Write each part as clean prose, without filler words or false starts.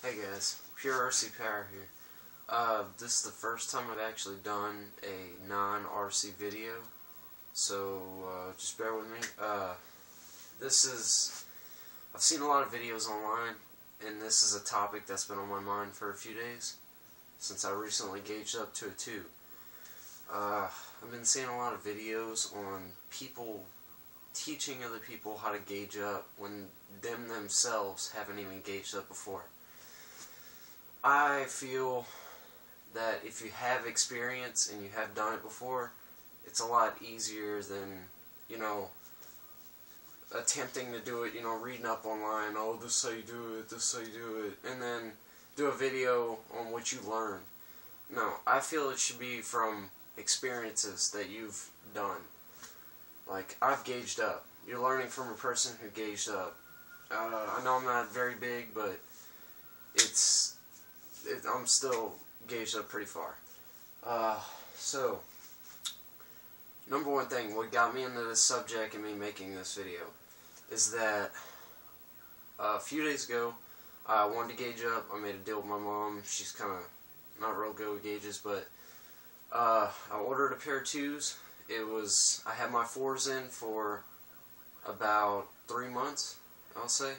Hey guys, Pure RC Power here. This is the first time I've actually done a non-RC video, so just bear with me. I've seen a lot of videos online, and this is a topic that's been on my mind for a few days, since I recently gauged up to a 2. I've been seeing a lot of videos on people teaching other people how to gauge up when them themselves haven't even gauged up before. I feel that if you have experience and you have done it before, it's a lot easier than, attempting to do it, reading up online, oh, this is how you do it, this is how you do it, and then do a video on what you learned. No, I feel it should be from experiences that you've done. Like, I've gauged up. You're learning from a person who gauged up. I know I'm not very big, but I'm still gauged up pretty far. So, number one thing, what got me into this subject and me making this video is that a few days ago, I wanted to gauge up. I made a deal with my mom. She's kind of not real good with gauges, but I ordered a pair of 2s. I had my 4s in for about 3 months, I'll say,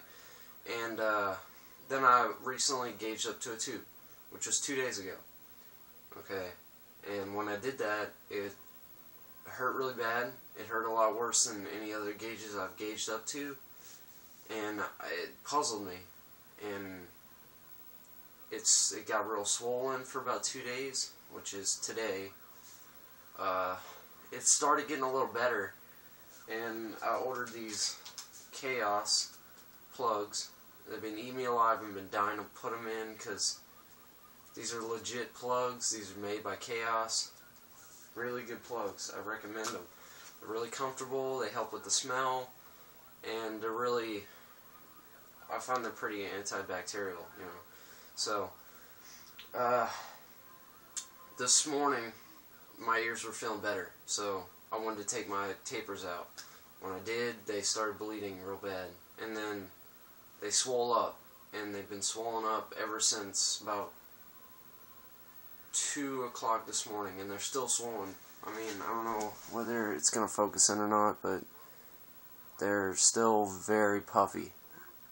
and then I recently gauged up to a 2, which was 2 days ago. Okay, and when I did that, it hurt really bad. It hurt a lot worse than any other gauges I've gauged up to, and it puzzled me, and it got real swollen for about 2 days, which is today. It started getting a little better, and I ordered these Chaos plugs. They've been eating me alive. I've been dying to put them in because these are legit plugs. These are made by Chaos. Really good plugs. I recommend them. They're really comfortable. They help with the smell, and I find they're pretty antibacterial, So, this morning, my ears were feeling better, so I wanted to take my tapers out. When I did, they started bleeding real bad, and then they swole up, and they've been swollen up ever since about 2 o'clock this morning, and they're still swollen. I mean, I don't know whether it's going to focus in or not, but they're still very puffy.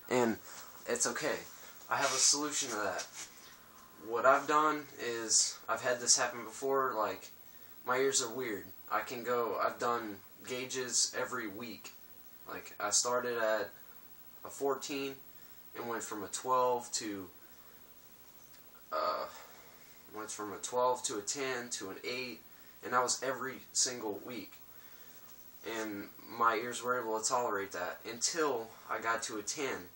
And it's okay. I have a solution to that. What I've done is, I've had this happen before, like, my ears are weird. I've done gauges every week. Like, I started at a 14 and went from a 12 to a 10 to an 8, and that was every single week. And my ears were able to tolerate that until I got to a 10.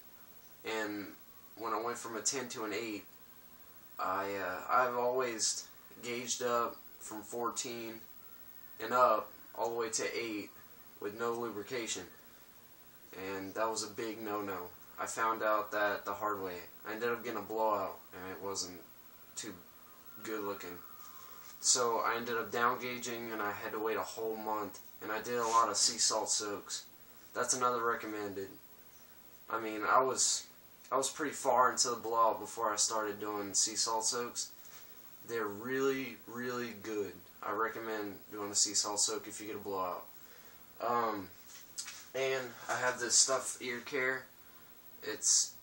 And when I went from a 10 to an 8, I've always gauged up from 14 and up all the way to 8 with no lubrication, and that was a big no-no. I found out that the hard way. I ended up getting a blowout, and it wasn't too good looking. So I ended up down gauging, and I had to wait a whole month, and I did a lot of sea salt soaks. That's another recommended. I mean, I was pretty far into the blowout before I started doing sea salt soaks. They're really, really good. I recommend doing a sea salt soak if you get a blowout. And I have this stuff ear care. It's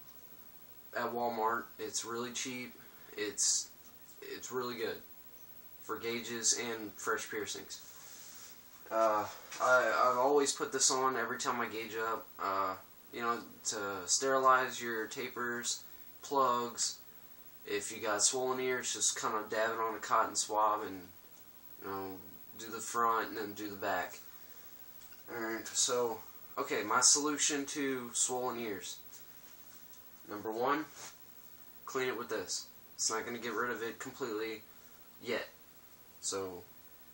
at Walmart. It's really cheap. It's really good for gauges and fresh piercings. I've always put this on every time I gauge up. To sterilize your tapers, plugs. If you got swollen ears, just kind of dab it on a cotton swab and, do the front and then do the back. Alright, so, okay, my solution to swollen ears. Number one, clean it with this. It's not going to get rid of it completely yet. So,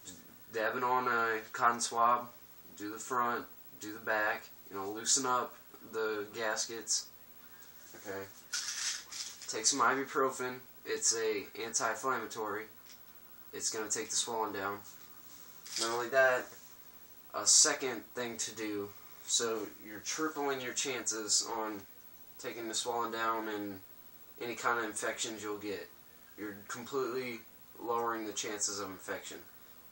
just dab it on a cotton swab, do the front, do the back, loosen up the gaskets. Okay. Take some ibuprofen. It's a anti-inflammatory. It's going to take the swelling down. Not only that, a second thing to do, so you're tripling your chances on taking the swelling down and any kind of infections you'll get. You're completely lowering the chances of infection.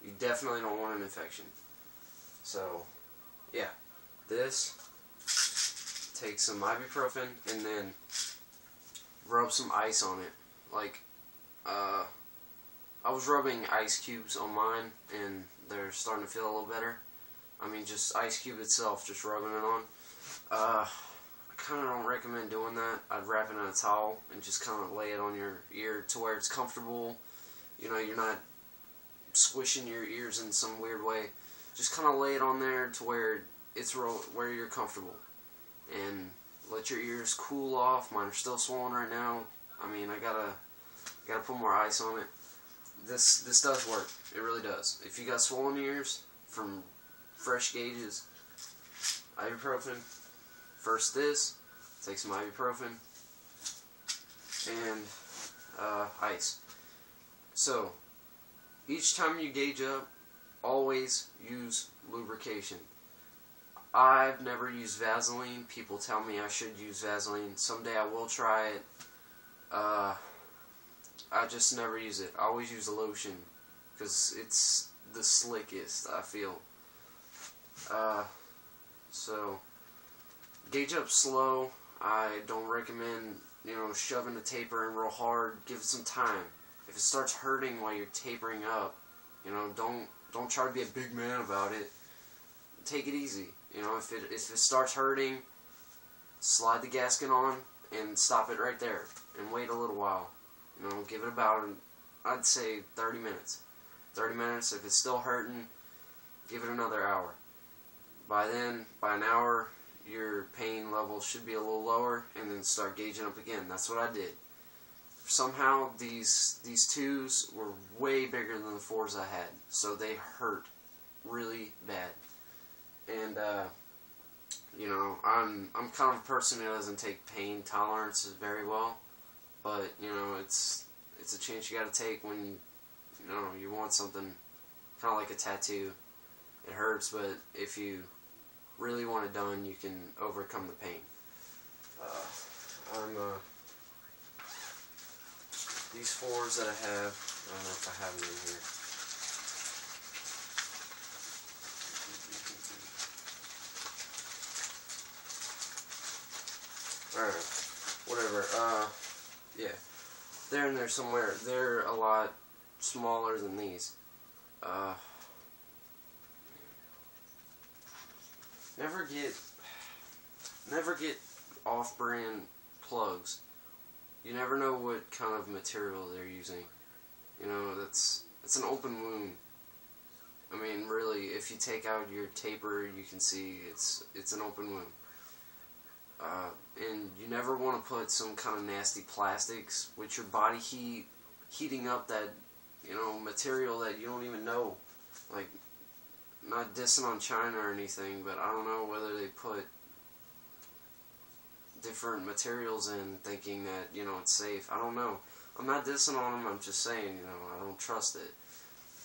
You definitely don't want an infection. So, yeah. This, take some ibuprofen and then rub some ice on it. Like, I was rubbing ice cubes on mine and they're starting to feel a little better. I mean, just ice cube itself, just rubbing it on. I kind of don't recommend doing that. I'd wrap it in a towel and just kind of lay it on your ear to where it's comfortable. You know, you're not squishing your ears in some weird way. Just kind of lay it on there to where it's where you're comfortable. And let your ears cool off. Mine are still swollen right now. I mean, I gotta put more ice on it. This does work. It really does. If you got swollen ears from fresh Gages, ibuprofen. First this, take some ibuprofen, and ice. So, each time you gauge up, always use lubrication. I've never used Vaseline. People tell me I should use Vaseline. Someday I will try it. I just never use it. I always use a lotion because it's the slickest, I feel. So, gauge up slow. I don't recommend, shoving the taper in real hard. Give it some time. If it starts hurting while you're tapering up, don't try to be a big man about it. Take it easy. If it starts hurting, slide the gasket on and stop it right there and wait a little while. Give it about, I'd say 30 minutes. 30 minutes. If it's still hurting, give it another hour. By an hour, your pain level should be a little lower, and then start gauging up again. That's what I did. Somehow these 2s were way bigger than the 4s I had, so they hurt really bad. And I'm kind of a person who doesn't take pain tolerances very well, but it's a chance you got to take when you want something kind of like a tattoo. It hurts, but if you really want it done, you can overcome the pain. These 4s that I have, I don't know if I have them in here. Alright, whatever. Yeah, they're in there somewhere. They're a lot smaller than these. Never get off-brand plugs. You never know what kind of material they're using. That's an open wound. I mean, really, if you take out your taper, you can see it's an open wound. And you never want to put some kind of nasty plastics with your body heating up that, material that you don't even know. Like, not dissing on China or anything, but I don't know whether they put different materials in thinking that, it's safe. I don't know. I'm not dissing on them, I'm just saying, I don't trust it.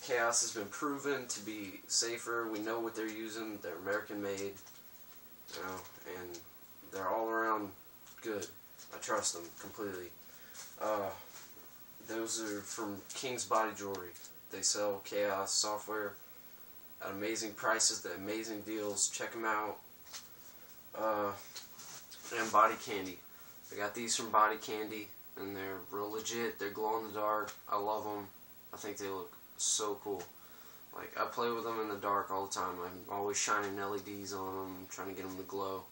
Chaos has been proven to be safer. We know what they're using. They're American made, and they're all around good. I trust them completely. Those are from King's Body Jewelry. They sell Chaos software at amazing prices, the amazing deals. Check them out. And Body Candy. I got these from Body Candy, and they're real legit. They're glow in the dark. I love them. I think they look so cool. Like, I play with them in the dark all the time. I'm always shining LEDs on them, trying to get them to glow.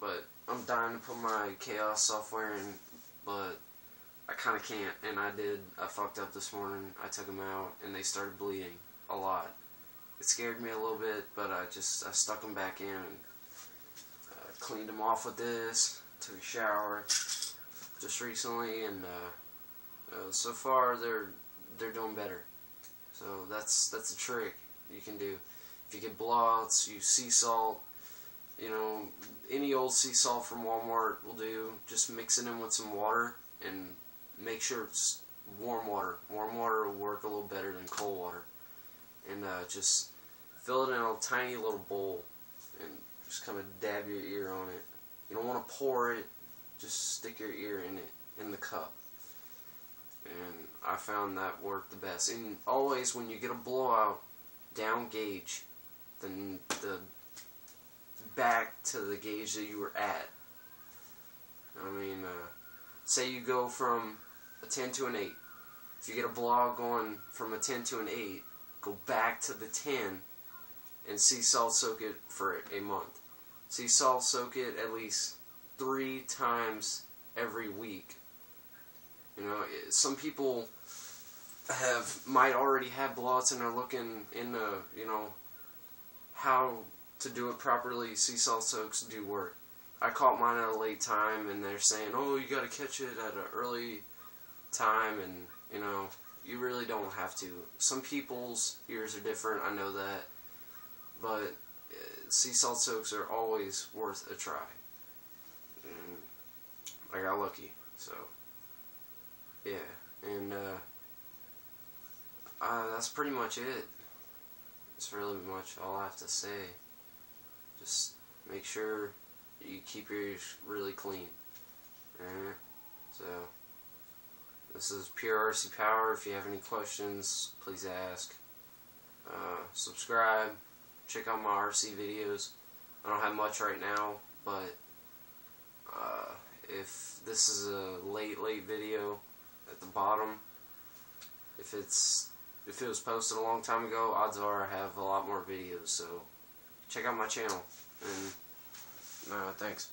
But I'm dying to put my Chaos software in, but I kind of can't, and I fucked up this morning. I took them out, and they started bleeding a lot. It scared me a little bit, but I stuck them back in, and cleaned them off with this, took a shower just recently, and so far they're doing better. So that's a trick you can do. If you get blowouts, use sea salt. Any old sea salt from Walmart will do. Just mix it in with some water and make sure it's warm water. Warm water will work a little better than cold water. And just fill it in a tiny little bowl and just kind of dab your ear on it. You don't want to pour it. just stick your ear in it, in the cup. And I found that worked the best. And always when you get a blowout, down gauge the back to the gauge that you were at. I mean, say you go from a 10 to an 8. If you get a blowout going from a 10 to an 8, go back to the 10 and sea salt soak it for a month. Sea salt soak it at least 3 times every week. You know, some people might already have blowouts and are looking into, you know, how to do it properly. Sea salt soaks do work. I caught mine at a late time, and they're saying, oh, you got to catch it at an early time, and, you know, you really don't have to. Some people's ears are different, I know that, but sea salt soaks are always worth a try. And I got lucky, so, yeah, and that's pretty much it. That's really much all I have to say. Just make sure you keep your ears really clean. Alright? So, this is Pure RC Power. If you have any questions, please ask. Subscribe. Check out my RC videos. I don't have much right now, but if this is a late video at the bottom, if it was posted a long time ago, odds are I have a lot more videos. So check out my channel. And thanks.